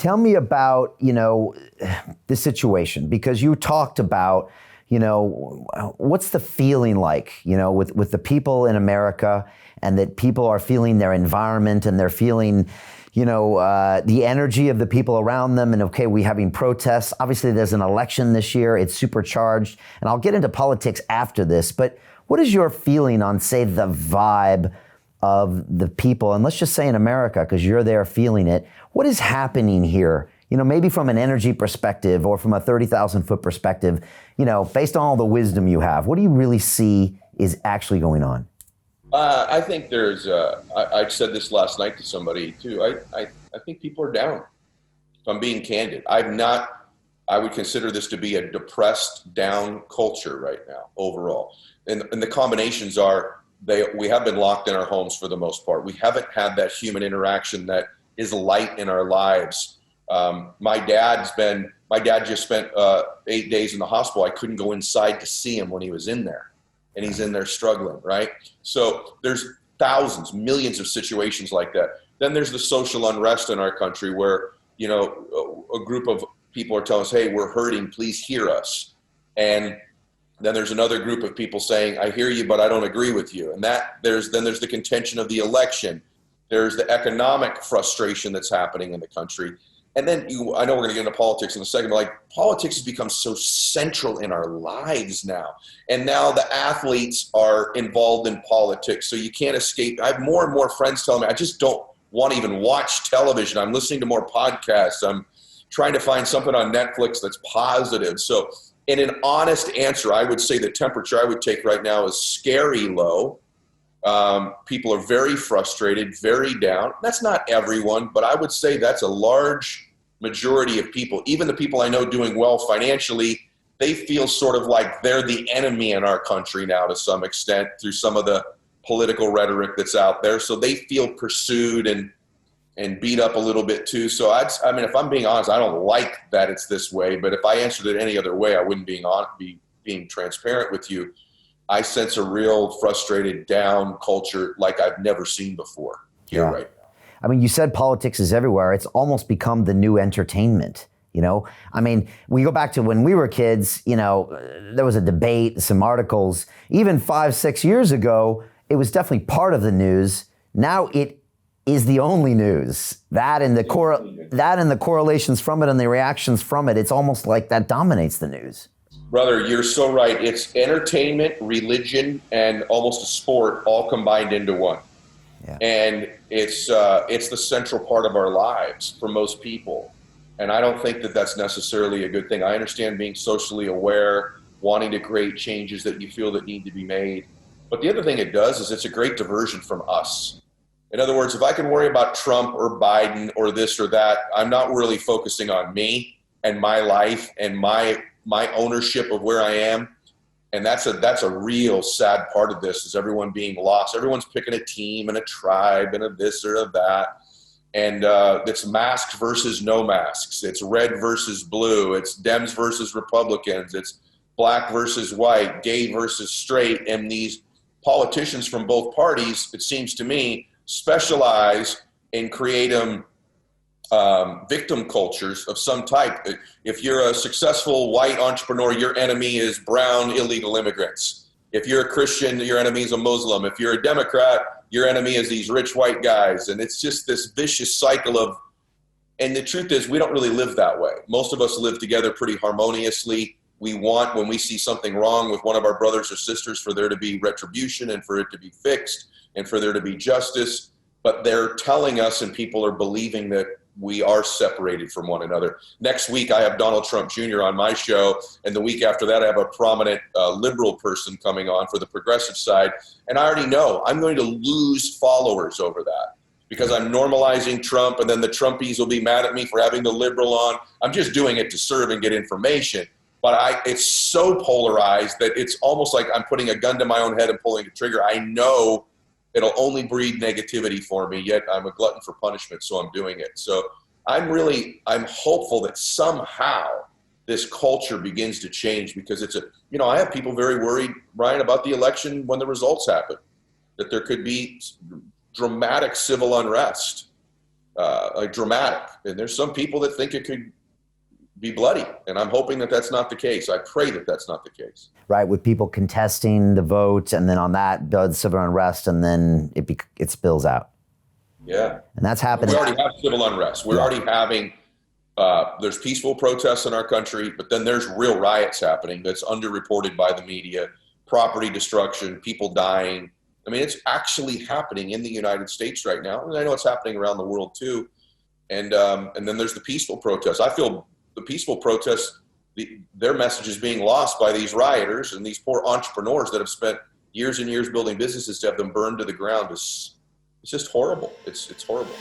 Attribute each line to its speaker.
Speaker 1: Tell me about, the situation, because you talked about, what's the feeling like, with the people in America, and that people are feeling their environment and they're feeling, the energy of the people around them. And okay, we're having protests. Obviously, there's an election this year. It's supercharged. And I'll get into politics after this. But what is your feeling on, say, the vibe of the people? And let's just say in America, because you're there feeling it. What is happening here? Maybe from an energy perspective or from a 30,000 foot perspective, based on all the wisdom you have, what do you really see is actually going on?
Speaker 2: I think there's, I said this last night to somebody too. I think people are down. If I'm being candid, I would consider this to be a depressed, down culture right now overall. And the combinations are, we have been locked in our homes for the most part. We haven't had that human interaction that is light in our lives. My dad just spent 8 days in the hospital. I couldn't go inside to see him when he was in there. And he's in there struggling, right? So there's thousands, millions of situations like that. Then there's the social unrest in our country where, a group of people are telling us, hey, we're hurting, please hear us. And then there's another group of people saying, I hear you, but I don't agree with you. And there's the contention of the election. There's the economic frustration that's happening in the country. And then I know we're going to get into politics in a second, but politics has become so central in our lives now. And now the athletes are involved in politics, so you can't escape. I have more and more friends telling me, I just don't want to even watch television. I'm listening to more podcasts. I'm trying to find something on Netflix that's positive. So in an honest answer, I would say the temperature I would take right now is scary low. People are very frustrated, very down. That's not everyone, but I would say that's a large majority of people. Even the people I know doing well financially, they feel sort of like they're the enemy in our country now to some extent through some of the political rhetoric that's out there. So they feel pursued and beat up a little bit too. So if I'm being honest, I don't like that it's this way, but if I answered it any other way, I wouldn't be being transparent with you. I sense a real frustrated, down culture like I've never seen before here right now.
Speaker 1: I mean, you said politics is everywhere. It's almost become the new entertainment. We go back to when we were kids, there was a debate, some articles. Even 5-6 years ago, it was definitely part of the news. Now it is the only news. That and the correlations from it and the reactions from it, it's almost like that dominates the news.
Speaker 2: Brother, you're so right. It's entertainment, religion, and almost a sport all combined into one. Yeah. And it's the central part of our lives for most people. And I don't think that that's necessarily a good thing. I understand being socially aware, wanting to create changes that you feel that need to be made. But the other thing it does is it's a great diversion from us. In other words, if I can worry about Trump or Biden or this or that, I'm not really focusing on me and my life and my ownership of where I am. And that's a real sad part of this, is everyone being lost. Everyone's picking a team and a tribe and a this or a that. And it's masks versus no masks. It's red versus blue. It's Dems versus Republicans. It's black versus white, gay versus straight. And these politicians from both parties, it seems to me, specialize in creating victim cultures of some type. If you're a successful white entrepreneur, your enemy is brown illegal immigrants. If you're a Christian, your enemy is a Muslim. If you're a Democrat, your enemy is these rich white guys. And it's just this vicious cycle of, and the truth is we don't really live that way. Most of us live together pretty harmoniously. We want, when we see something wrong with one of our brothers or sisters, for there to be retribution and for it to be fixed and for there to be justice. But they're telling us, and people are believing, that we are separated from one another. Next week, I have Donald Trump Jr. on my show. And the week after that, I have a prominent liberal person coming on for the progressive side. And I already know I'm going to lose followers over that because I'm normalizing Trump, and then the Trumpies will be mad at me for having the liberal on. I'm just doing it to serve and get information. But it's so polarized that it's almost like I'm putting a gun to my own head and pulling the trigger. I know it'll only breed negativity for me, yet I'm a glutton for punishment, so I'm doing it. So I'm hopeful that somehow this culture begins to change, because I have people very worried, Brian, about the election when the results happen, that there could be dramatic civil unrest. like dramatic. And there's some people that think it could be bloody, and I'm hoping that that's not the case. I pray that that's not the case.
Speaker 1: Right, with people contesting the vote, and then on that, builds civil unrest, and then it spills out.
Speaker 2: Yeah.
Speaker 1: And that's happening.
Speaker 2: We already have civil unrest. We're already having, there's peaceful protests in our country, but then there's real riots happening that's underreported by the media, property destruction, people dying. I mean, it's actually happening in the United States right now. And I know it's happening around the world too. And then there's the peaceful protests. I feel the peaceful protests, their message is being lost by these rioters and these poor entrepreneurs that have spent years and years building businesses to have them burned to the ground. It's just horrible. It's horrible.